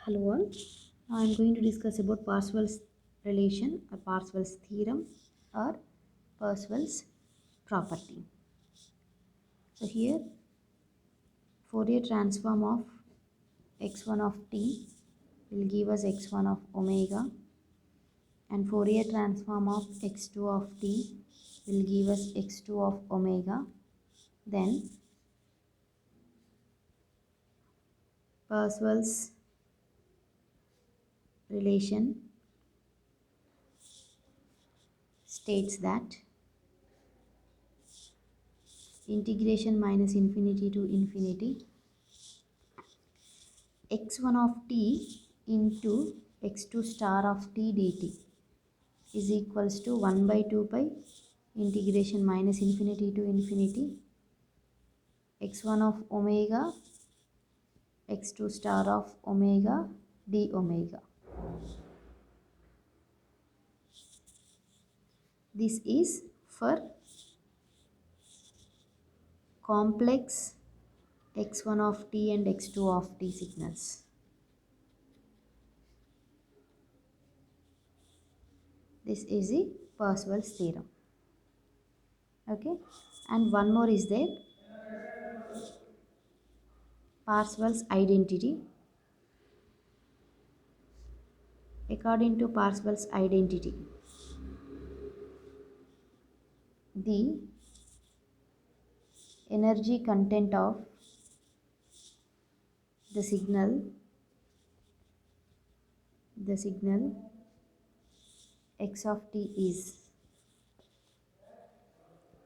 Hello all. Now I am going to discuss about Parsevel's relation or Parsevel's theorem or Parsevel's property. So here Fourier transform of x1 of t will give us x1 of omega, and Fourier transform of x2 of t will give us x2 of omega. Then Parsevel's relation states that integration minus infinity to infinity x1 of t into x2 star of t dt is equals to 1 by 2 pi integration minus infinity to infinity x1 of omega x2 star of omega d omega. This is for complex x1 of t and x2 of t signals. This is the Parsevel's theorem. Okay, and one more is there, Parsevel's identity. According to Parsevel's identity, the energy content of the signal x of t is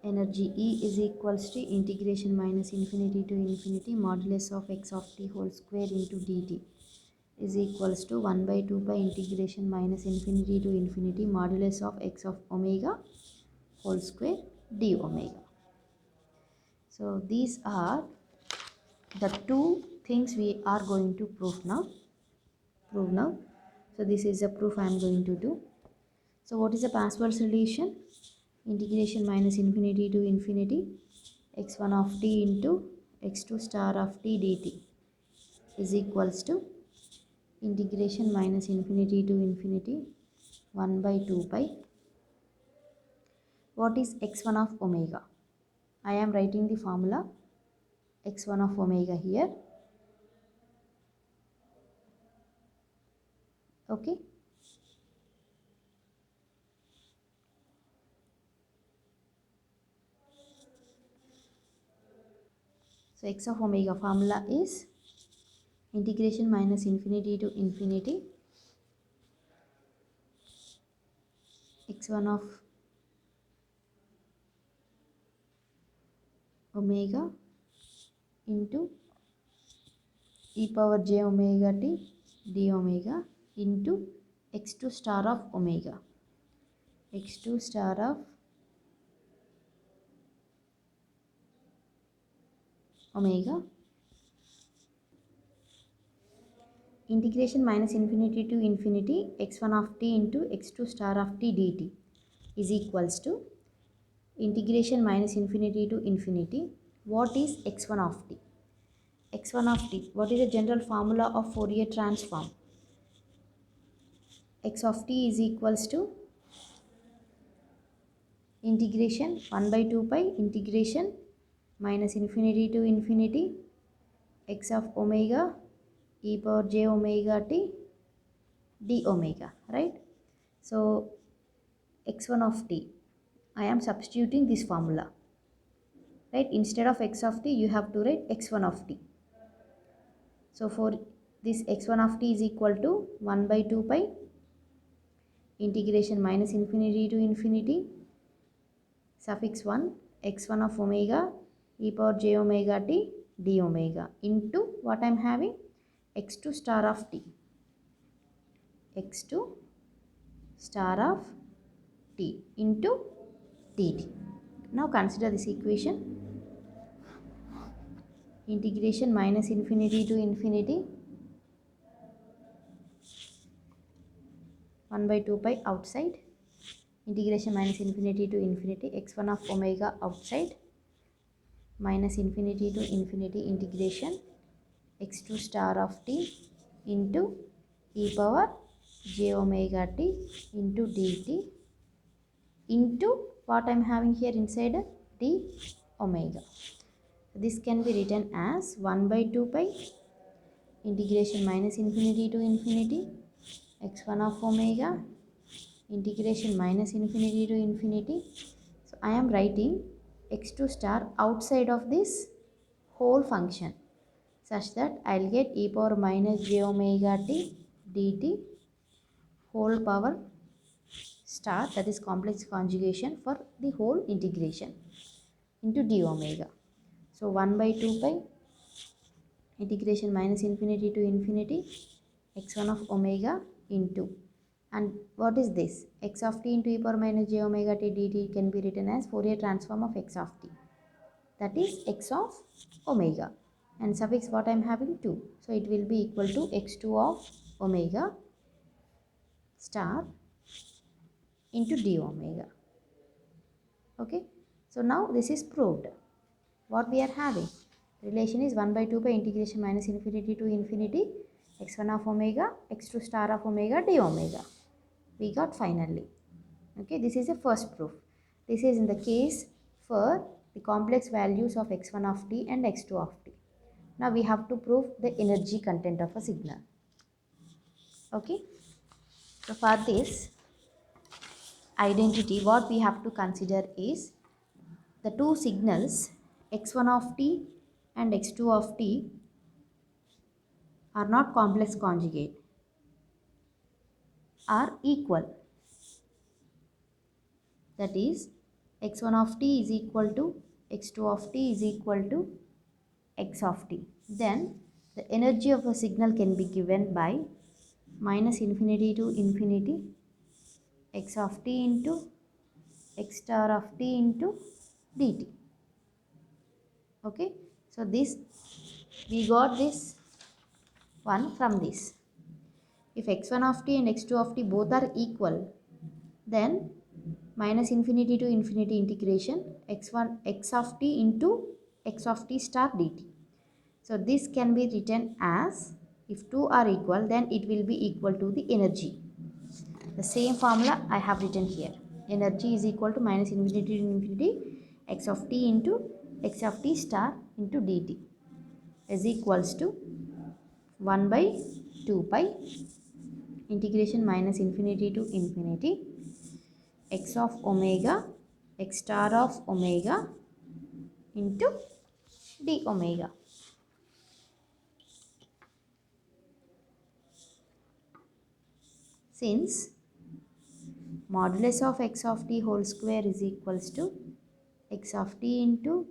energy E is equals to integration minus infinity to infinity modulus of x of t whole square into dt is equals to 1 by 2 pi integration minus infinity to infinity modulus of x of omega whole square d omega. So these are the two things we are going to prove now. So this is a proof I am going to do. So what is the Parsevel's relation? Integration minus infinity to infinity x1 of t into x2 star of t dt is equals to integration minus infinity to infinity 1 by 2 pi. What is x1 of omega? I am writing the formula x1 of omega here. Okay. So x of omega formula is integration minus infinity to infinity x1 of omega into e power j omega t d omega into x2 star of omega, x2 star of omega integration minus infinity to infinity x1 of t into x2 star of t dt is equals to integration minus infinity to infinity. What is x1 of t? x1 of t, what is the general formula of Fourier transform? X of t is equals to integration 1 by 2 pi integration minus infinity to infinity x of omega e power j omega t d omega, right? So x1 of t, I am substituting this formula, right? Instead of x of t you have to write x1 of t. So for this x1 of t is equal to 1 by 2 pi integration minus infinity to infinity suffix 1 x1 of omega e power j omega t d omega into what I am having x2 star of t, x2 star of t into dt. Now consider this equation, integration minus infinity to infinity 1 by 2 pi outside integration minus infinity to infinity x1 of omega outside minus infinity to infinity integration x2 star of t into e power j omega t into dt into what I am having here inside d omega. This can be written as 1 by 2 pi integration minus infinity to infinity x1 of omega integration minus infinity to infinity. So I am writing x2 star outside of this whole function such that I'll get e power minus j omega t dt whole power star, that is complex conjugation for the whole integration, into d omega. So 1 by 2 pi integration minus infinity to infinity x1 of omega into, and what is this, x of t into e power minus j omega t dt can be written as Fourier transform of x of t, that is x of omega, and suffix what I am having 2, so it will be equal to x2 of omega star into d omega. Okay, so now this is proved. What we are having, relation is 1 by 2 by integration minus infinity to infinity x1 of omega x2 star of omega d omega, we got finally. Okay, this is a first proof. This is in the case for the complex values of x1 of t and x2 of t. Now we have to prove the energy content of a signal. Okay, so for this identity what we have to consider is the two signals x1 of t and x2 of t are not complex conjugate, are equal. That is x1 of t is equal to x2 of t is equal to x of t. Then the energy of a signal can be given by minus infinity to infinity x of t into x star of t into dt. Okay, so this we got this one from this. If x1 of t and x2 of t both are equal, then minus infinity to infinity integration x1 x of t into x of t star dt. So this can be written as, if two are equal then it will be equal to the energy. The same formula I have written here. Energy is equal to minus infinity to infinity x of t into x of t star into dt is equals to 1 by 2 pi integration minus infinity to infinity x of omega x star of omega into d omega. Since modulus of x of t whole square is equals to x of t into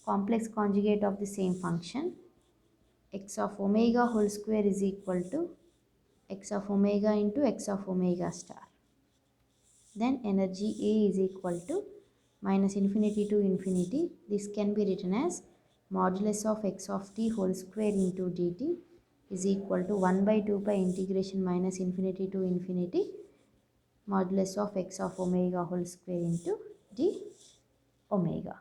complex conjugate of the same function x of omega whole square is equal to x of omega into x of omega star, then energy A is equal to minus infinity to infinity. This can be written as modulus of x of t whole square into dt is equal to 1 by 2 pi integration minus infinity to infinity modulus of x of omega whole square into d omega.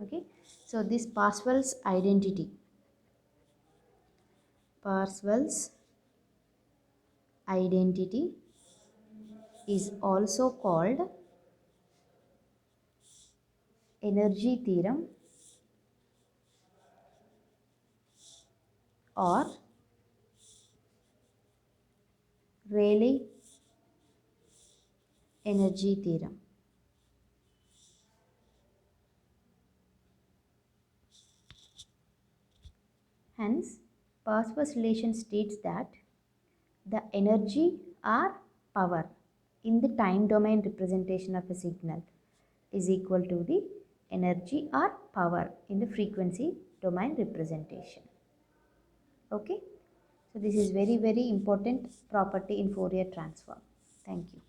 Okay, so this Parsevel's identity is also called energy theorem or Rayleigh energy theorem. Hence, Parsevel's relation states that the energy or power in the time domain representation of a signal is equal to the energy or power in the frequency domain representation. Okay, so this is very important property in Fourier transform. Thank you.